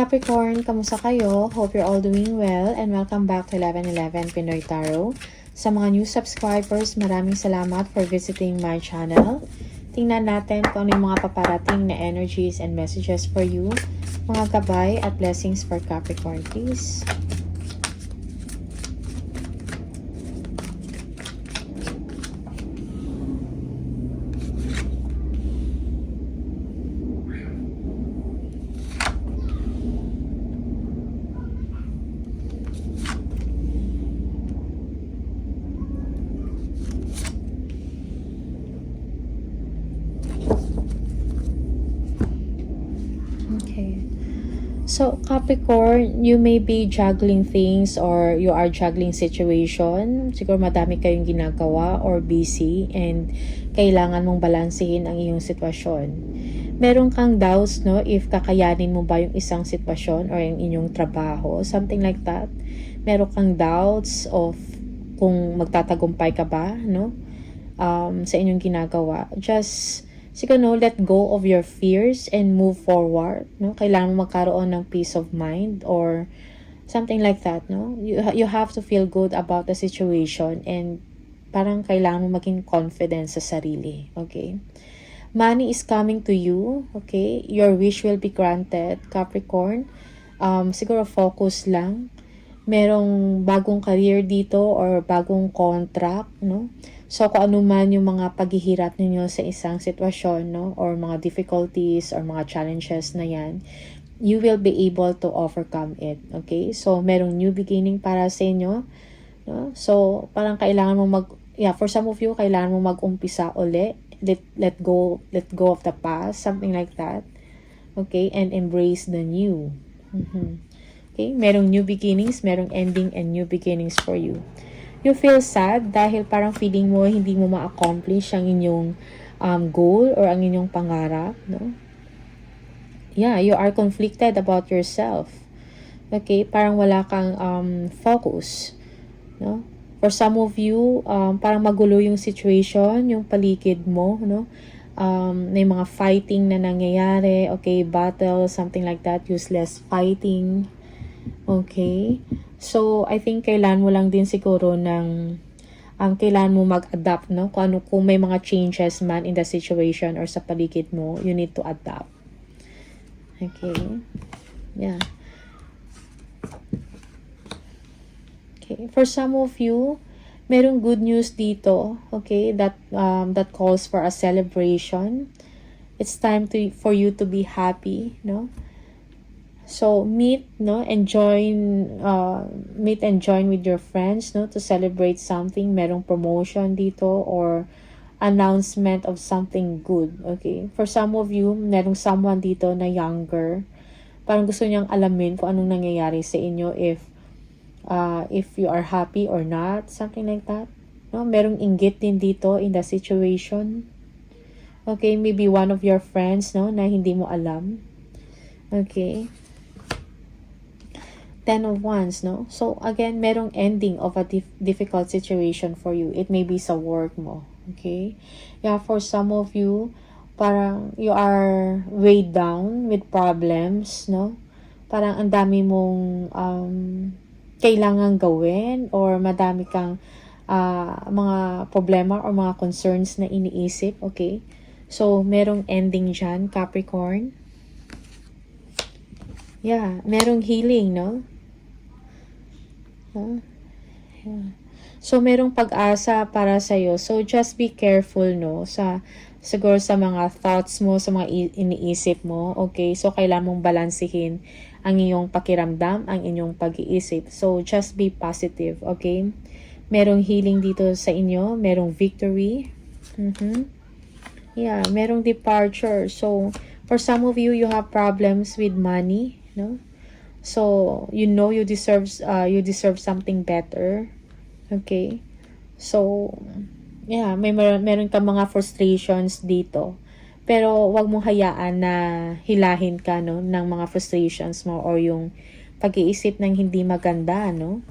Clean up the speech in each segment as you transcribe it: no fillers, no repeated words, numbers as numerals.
Capricorn, kamusta kayo? Hope you're all doing well and welcome back to 1111 Pinoy Tarot. Sa mga new subscribers, maraming salamat for visiting my channel. Tingnan natin kung ano yung mga paparating na energies and messages for you. Mga gabay at blessings for Capricorn, please. So, Capricorn, you may be juggling things or you are juggling situation. Siguro madami kayong ginagawa or busy and kailangan mong balansehin ang iyong sitwasyon. Meron kang doubts, no, if kakayanin mo ba yung isang sitwasyon or yung inyong trabaho, something like that. Meron kang doubts of kung magtatagumpay ka ba, no, sa inyong ginagawa. Just siguro, let go of your fears and move forward, no? Kailangan mo magkaroon ng peace of mind or something like that, no? You have to feel good about the situation and parang kailangan mo maging confident sa sarili, okay? Money is coming to you, okay? Your wish will be granted, Capricorn. Siguro focus lang. Merong bagong career dito or bagong contract, no? So, kung ano man yung mga paghihirap ninyo sa isang sitwasyon, no? Or mga difficulties or mga challenges na yan, you will be able to overcome it, okay? So, merong new beginning para sa inyo, no? So, parang kailangan mo for some of you, kailangan mo mag-umpisa uli. Let go of the past, something like that, okay? And embrace the new. Okay? Merong new beginnings, merong ending and new beginnings for you. You feel sad dahil parang feeling mo hindi mo ma-accomplish ang inyong goal or ang inyong pangarap, no? Yeah, you are conflicted about yourself. Okay, parang wala kang focus, no? For some of you, parang magulo yung situation, yung paligid mo, no? May mga fighting na nangyayari, okay, battle, something like that, useless fighting. Okay? So, I think kailan mo lang din siguro ng kailan mo mag-adapt, no? Kung may mga changes man in the situation or sa paligid mo, you need to adapt. Okay? Yeah. Okay. For some of you, merong good news dito, okay? That calls for a celebration. It's time for you to be happy, no? So, meet and join with your friends, no, to celebrate something. Merong promotion dito or announcement of something good, okay? For some of you, merong someone dito na younger. Parang gusto niyang alamin kung anong nangyayari sa inyo if you are happy or not, something like that. No, merong inggit din dito in the situation. Okay, maybe one of your friends, no, na hindi mo alam. Okay. 10 of Wands, no? So, again, merong ending of a difficult situation for you. It may be sa work mo, okay? Yeah, for some of you, parang you are weighed down with problems, no? Parang ang dami mong kailangan gawin or madami kang mga problema or mga concerns na iniisip, okay? So, merong ending dyan, Capricorn. Yeah, merong healing, no? Yeah. So, merong pag-asa para sa'yo. So, just be careful, no? Siguro sa mga thoughts mo, sa mga iniisip mo, okay? So, kailangan mong balansehin ang iyong pakiramdam, ang inyong pag-iisip. So, just be positive, okay? Merong healing dito sa inyo. Merong victory. Yeah, merong departure. So, for some of you, you have problems with money, no? So, you deserve something better. Okay? So, yeah, meron ka mga frustrations dito. Pero, wag mong hayaan na hilahin ka, no, ng mga frustrations mo or yung pag-iisip ng hindi maganda, no?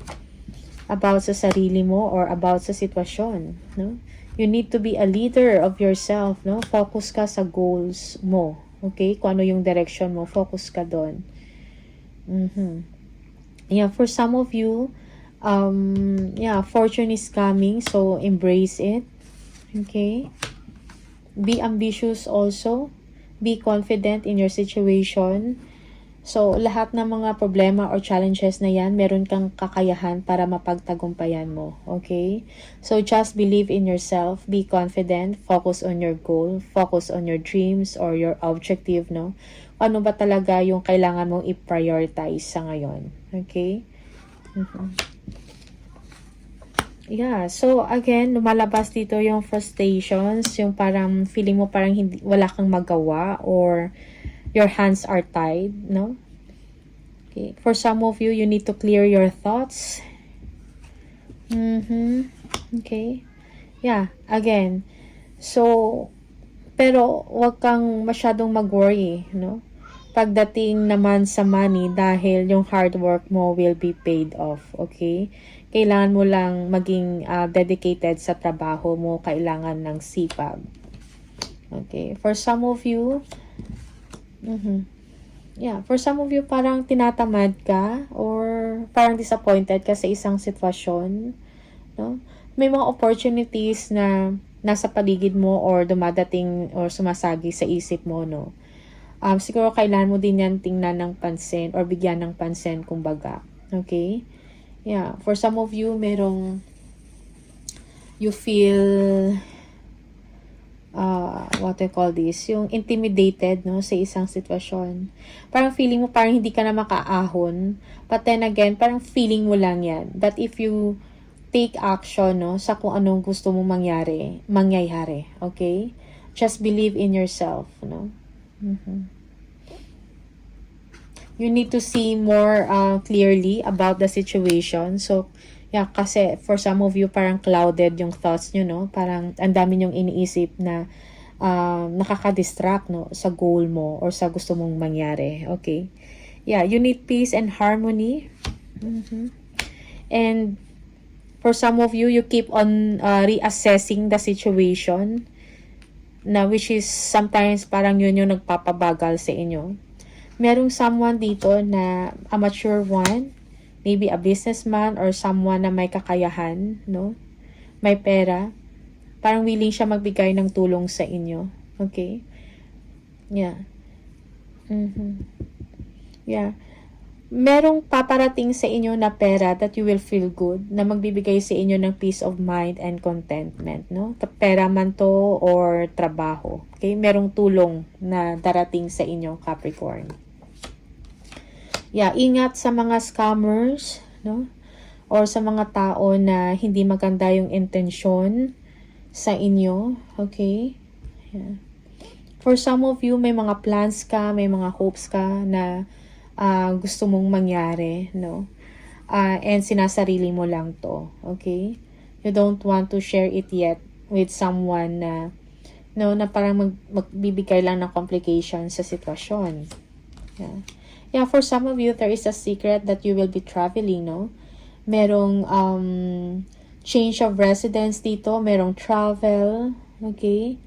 About sa sarili mo or about sa sitwasyon, no? You need to be a leader of yourself, no? Focus ka sa goals mo. Okay? Kung ano yung direction mo, focus ka doon. Yeah, for some of you, yeah, fortune is coming, so embrace it. Okay? Be ambitious also. Be confident in your situation. So, lahat ng mga problema or challenges na yan, meron kang kakayahan para mapagtagumpayan mo. Okay? So, just believe in yourself. Be confident. Focus on your goal. Focus on your dreams or your objective, no? Ano ba talaga yung kailangan mong i-prioritize sa ngayon? Okay? Yeah, so again, lumalabas dito yung frustrations, yung parang feeling mo parang hindi, wala kang magawa or your hands are tied, no? Okay, for some of you, you need to clear your thoughts. Okay, yeah, again, so, pero wag kang masyadong mag-worry, no? Pagdating naman sa money dahil yung hard work mo will be paid off, okay? Kailangan mo lang maging dedicated sa trabaho mo, kailangan ng sipag. Okay, for some of you, yeah, for some of you parang tinatamad ka or parang disappointed ka sa isang sitwasyon, no? May mga opportunities na nasa paligid mo or dumadating or sumasagi sa isip mo, no? Siguro kailangan mo din yan tingnan ng pansin or bigyan ng pansin, kumbaga. Okay? Yeah, for some of you, you feel, what I call this, yung intimidated, no, sa isang sitwasyon. Parang feeling mo parang hindi ka na makaahon. But then again, parang feeling mo lang yan. But if you take action, no, sa kung anong gusto mo mangyayari. Okay? Just believe in yourself, no? You need to see more clearly about the situation. So, yeah, kasi for some of you, parang clouded yung thoughts nyo, no? Parang ang dami nyong iniisip na nakaka-distract, no? Sa goal mo or sa gusto mong mangyari. Okay? Yeah, you need peace and harmony. And for some of you, you keep on reassessing the situation na which is sometimes parang yun yung nagpapabagal sa inyo. Merong someone dito na a mature one, maybe a businessman or someone na may kakayahan, no? May pera. Parang willing siya magbigay ng tulong sa inyo. Okay? Yeah. Yeah. Merong paparating sa inyo na pera that you will feel good, na magbibigay sa inyo ng peace of mind and contentment, no? Pera man to or trabaho. Okay? Merong tulong na darating sa inyo, Capricorn. Yeah, ingat sa mga scammers, no? Or sa mga tao na hindi maganda yung intensyon sa inyo, okay? Yeah. For some of you, may mga plans ka, may mga hopes ka na gusto mong mangyari, no? And sinasarili mo lang to, okay? You don't want to share it yet with someone na, no, na parang magbibigay lang ng complication sa sitwasyon. Yeah. Yeah, for some of you, there is a secret that you will be traveling, no? Merong change of residence dito, merong travel, okay?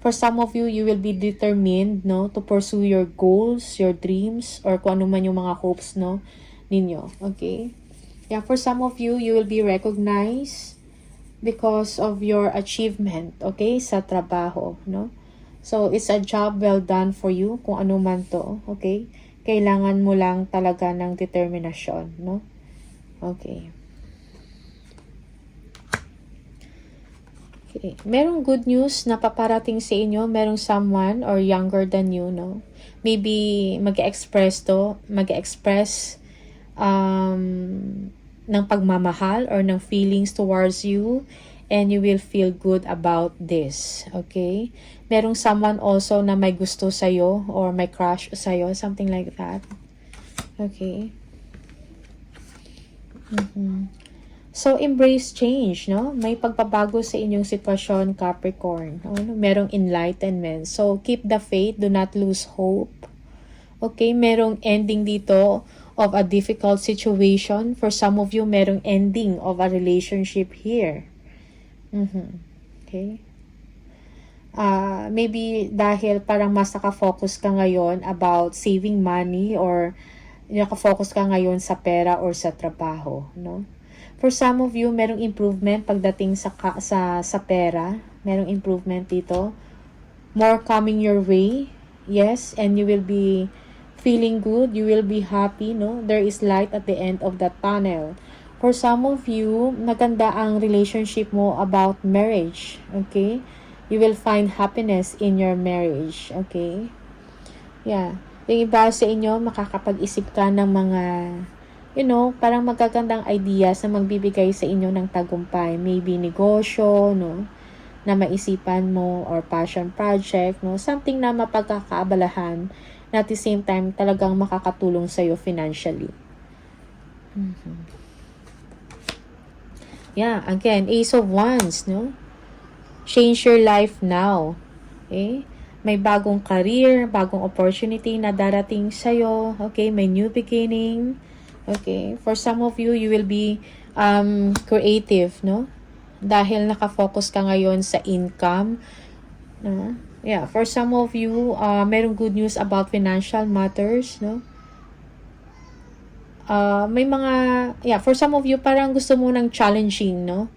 For some of you, you will be determined, no, to pursue your goals, your dreams, or kung ano man yung mga hopes, no, ninyo, okay? Yeah, for some of you, you will be recognized because of your achievement, okay, sa trabaho, no? So, it's a job well done for you, kung ano man to, okay? Kailangan mo lang talaga ng determinasyon, no? Okay. Okay. Merong good news na paparating sa inyo. Merong someone or younger than you, no? Maybe mag-express ng pagmamahal or ng feelings towards you, and you will feel good about this, okay? Merong someone also na may gusto sa'yo or may crush sa'yo, something like that. Okay? So, embrace change, no? May pagbabago sa inyong sitwasyon, Capricorn. Merong enlightenment. So, keep the faith. Do not lose hope. Okay? Merong ending dito of a difficult situation. For some of you, merong ending of a relationship here. Okay? Maybe dahil parang mas nakafocus ka ngayon about saving money or Naka-focus ka ngayon sa pera or sa trabaho, no? For some of you, merong improvement pagdating sa pera. Merong improvement dito. More coming your way. Yes, and you will be feeling good. You will be happy, no? There is light at the end of the tunnel. For some of you, maganda ang relationship mo about marriage. Okay? You will find happiness in your marriage. Okay? Yeah. Yung iba sa inyo, makakapag-isip ka ng mga, parang magagandang ideas na magbibigay sa inyo ng tagumpay. Maybe negosyo, no? Na maisipan mo, or passion project, no? Something na mapagkakaabalahan na at the same time talagang makakatulong sa'yo financially. Yeah, again, Ace of Wands, no? Change your life now. Okay? May bagong career, bagong opportunity na darating sa'yo. Okay? May new beginning. Okay? For some of you, you will be creative, no? Dahil nakafocus ka ngayon sa income. No? Yeah, for some of you, merong good news about financial matters, no? May mga, for some of you, parang gusto mo ng challenging, no?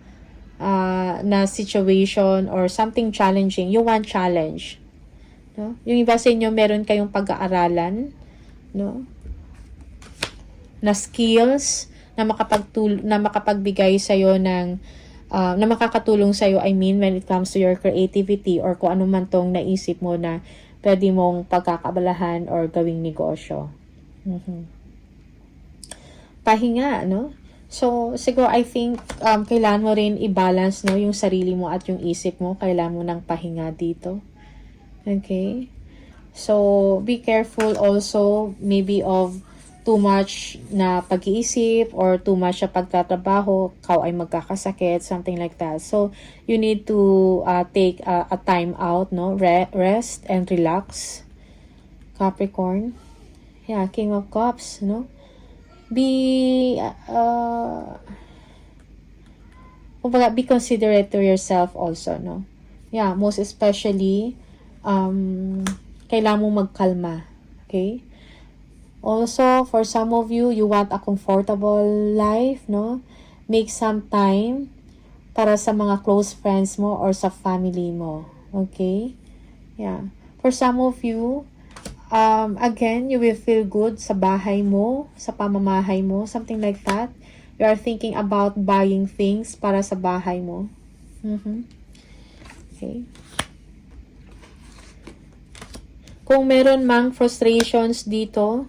Na situation or something challenging. You want challenge. No? Yung iba sa inyo, meron kayong pag-aaralan, no? Na skills na makapagbigay sa iyo ng na makakatulong sa iyo, when it comes to your creativity or kung ano man tong naisip mo na pwede mong pagkakabalahan or gawing negosyo. Pahinga, no? So, siguro I think kailangan mo rin i-balance, no, yung sarili mo at yung isip mo. Kailangan mo ng pahinga dito. Okay? So, be careful also maybe of too much na pag-iisip or too much sa pagtatrabaho, ikaw ay magkakasakit, something like that. So, you need to take a time out, no? Rest and relax. Capricorn. Yeah, King of Cups, no? Be considerate to yourself also, no? Yeah, most especially kailangan mong magkalma. Okay? Also, for some of you, you want a comfortable life, no? Make some time para sa mga close friends mo or sa family mo. Okay? Yeah. For some of you, again, you will feel good sa bahay mo, sa pamamahay mo, something like that. You are thinking about buying things para sa bahay mo. Okay? Kung meron mang frustrations dito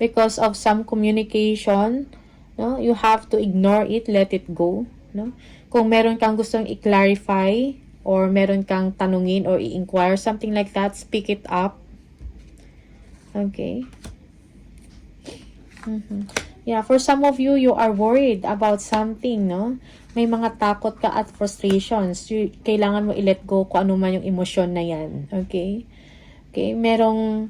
because of some communication, no, you have to ignore it, let it go, no? Kung meron kang gustong i-clarify or meron kang tanungin or i-inquire, something like that, speak it up. Okay? Yeah, for some of you, you are worried about something, no? May mga takot ka at frustrations. Kailangan mo i-let go kung ano man yung emosyon na yan. Okay? Okay, merong,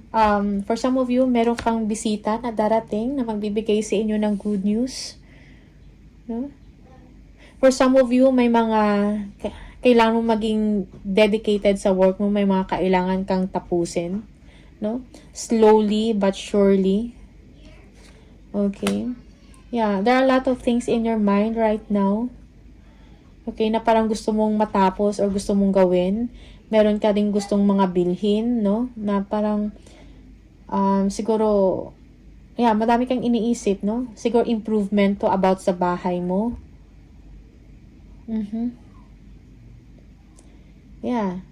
for some of you, meron kang bisita na darating na magbibigay sa inyo ng good news. No? For some of you, may mga, kailangan mo maging dedicated sa work mo, may mga kailangan kang tapusin. No? Slowly but surely. Okay? Yeah, there are a lot of things in your mind right now. Okay, na parang gusto mong matapos or gusto mong gawin. Meron ka rin gustong mga bilhin, no? Na parang, siguro, madami kang iniisip, no? Siguro improvement to about sa bahay mo. Yeah.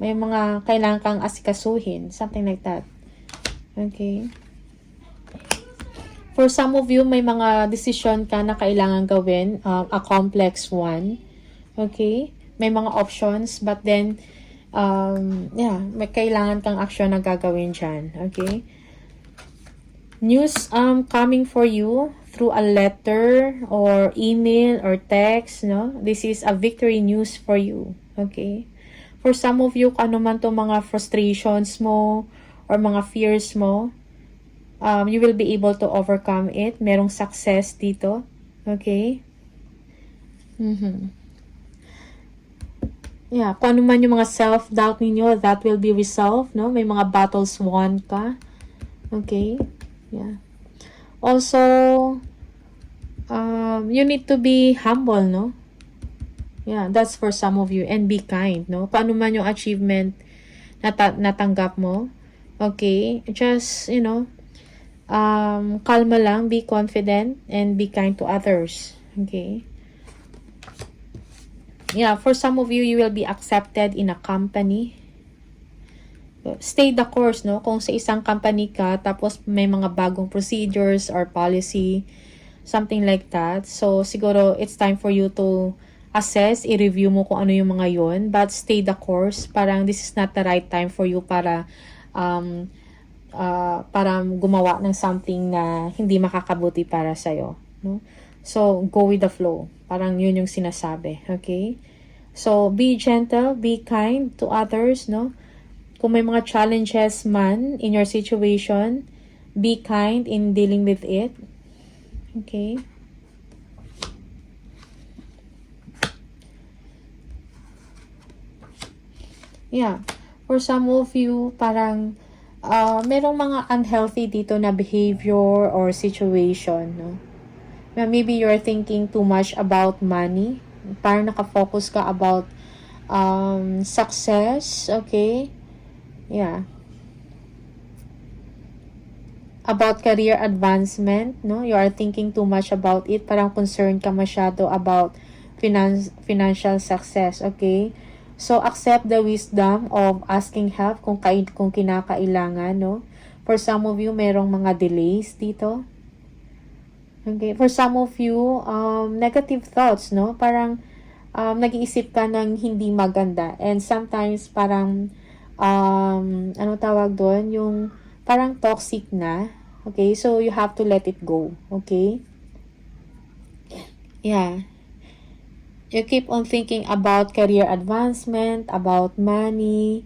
May mga kailangan kang asikasuhin. Something like that. Okay. For some of you, may mga decision ka na kailangan gawin. A complex one. Okay. May mga options, but then, may kailangan kang action na gagawin dyan. Okay? News coming for you through a letter or email or text, no? This is a victory news for you. Okay? For some of you, ano man to mga frustrations mo or mga fears mo, you will be able to overcome it. Merong success dito. Okay? Yeah, kung ano man yung mga self-doubt ninyo, that will be resolved, no? May mga battles won ka. Okay? Yeah. Also, you need to be humble, no? Yeah, that's for some of you. And be kind, no? Paano man yung achievement natanggap mo, okay? Just, kalma lang, be confident, and be kind to others, okay? Yeah, for some of you, you will be accepted in a company. Stay the course, no? Kung sa isang company ka, tapos may mga bagong procedures or policy, something like that. So, siguro, it's time for you to assess, i-review mo kung ano yung mga yon, but stay the course. Parang this is not the right time for you para gumawa ng something na hindi makakabuti para sa'yo, no? So, go with the flow. Parang yun yung sinasabi, okay? So, be gentle, be kind to others, no? Kung may mga challenges man in your situation, be kind in dealing with it. Okay? Yeah. For some of you, parang merong mga unhealthy dito na behavior or situation, no? Maybe you're thinking too much about money. Parang nakafocus ka about success, okay? Yeah. About career advancement, no? You are thinking too much about it. Parang concerned ka masyado about financial success, okay? So, accept the wisdom of asking help kung kinakailangan, no? For some of you, merong mga delays dito. Okay? For some of you, negative thoughts, no? Parang nag-iisip ka ng hindi maganda. And sometimes, parang ano tawag doon? Yung parang toxic na. Okay? So, you have to let it go. Okay? Yeah. You keep on thinking about career advancement, about money.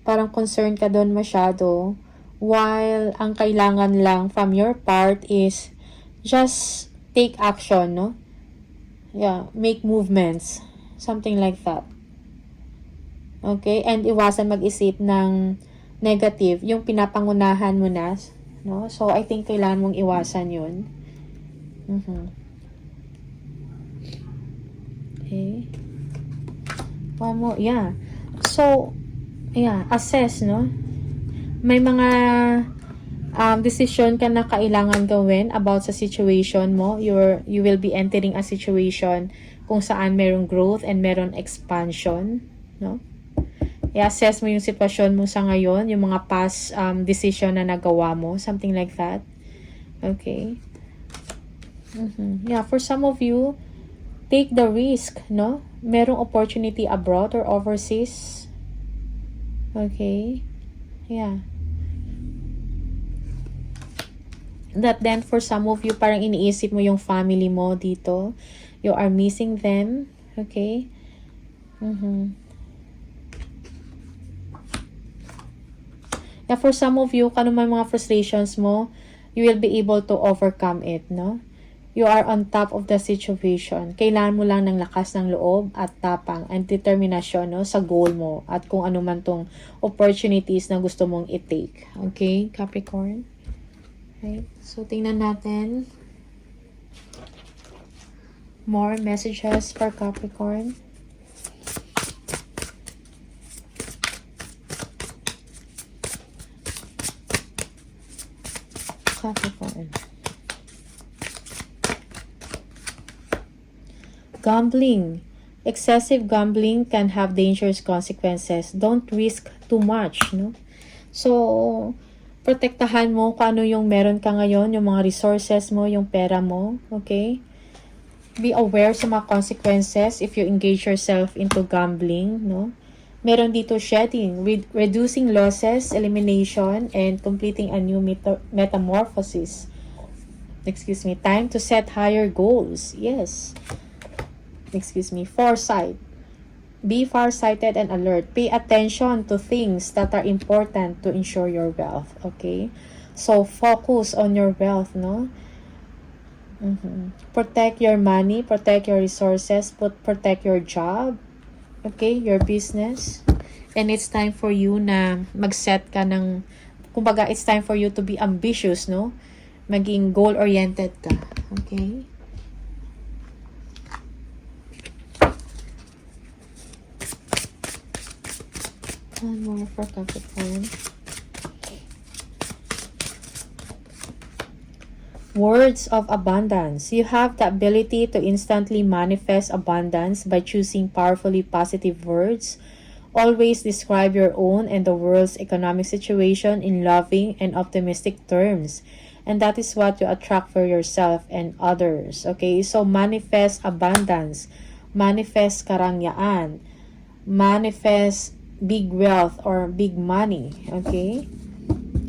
Parang concerned ka doon masyado. While ang kailangan lang from your part is just take action, no? Yeah. Make movements. Something like that. Okay? And iwasan mag-isip ng negative. Yung pinapangunahan mo na, no? So, I think kailangan mong iwasan yun. Okay. One more. Yeah. So, yeah. Assess, no? May mga decision ka na kailangan gawin about sa situation mo. You will be entering a situation kung saan merong growth and merong expansion, no? I-assess mo yung sitwasyon mo sa ngayon, yung mga past decision na nagawa mo, something like that. Okay. Yeah, for some of you, take the risk, no? Merong opportunity abroad or overseas. Okay. Yeah. That then for some of you, parang iniisip mo yung family mo dito. You are missing them. Okay. Yeah, for some of you, kung ano man mga frustrations mo, you will be able to overcome it, no? You are on top of the situation. Kailangan mo lang ng lakas ng loob at tapang and determinasyon, no, sa goal mo at kung ano man tong opportunities na gusto mong i-take. Okay, Capricorn? Okay, so tingnan natin more messages for Capricorn. Capricorn. Gambling. Excessive gambling can have dangerous consequences. Don't risk too much, no? So, protektahan mo kung ano yung meron ka ngayon, yung mga resources mo, yung pera mo, okay? Be aware sa mga consequences if you engage yourself into gambling, no? Meron dito shedding, reducing losses, elimination, and completing a new metamorphosis. Excuse me, time to set higher goals. Yes. Foresight. Be farsighted and alert. Pay attention to things that are important to ensure your wealth. Okay? So, focus on your wealth, no? Protect your money, protect your resources, protect your job, okay, your business. And it's time for you na mag-set ka ng, kumbaga, it's time for you to be ambitious, no? Maging goal-oriented ka. Okay? One more for Capricorn. Words of abundance. You have the ability to instantly manifest abundance by choosing powerfully positive words. Always describe your own and the world's economic situation in loving and optimistic terms. And that is what you attract for yourself and others. Okay? So, manifest abundance. Manifest karangyaan. Manifest big wealth or big money. Okay?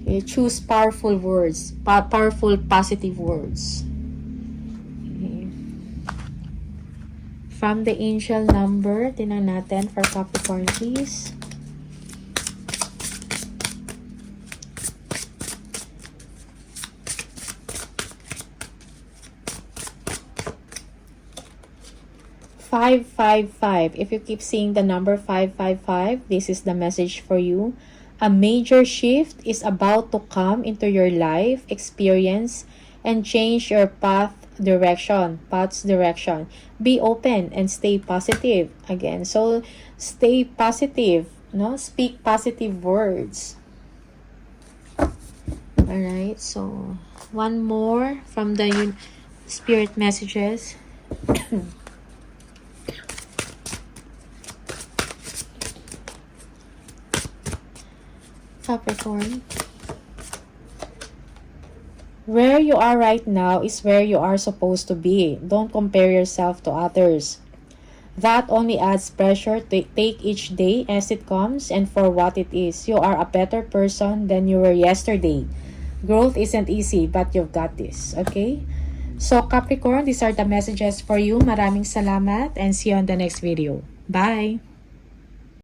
Okay, choose powerful words, powerful positive words. Okay. From the angel number, tingnan natin for Capricorn, please. Five, 5. If you keep seeing the number 555, this is the message for you. A major shift is about to come into your life experience and change your path's direction. Be open and stay positive. Again, so stay positive, no? Speak positive words. Alright, so one more from the spirit messages. Capricorn. Where you are right now is where you are supposed to be. Don't compare yourself to others. That only adds pressure. Take each day as it comes and for what it is. You are a better person than you were yesterday. Growth isn't easy, but you've got this. Okay? So Capricorn, these are the messages for you. Maraming salamat and see you on the next video. Bye!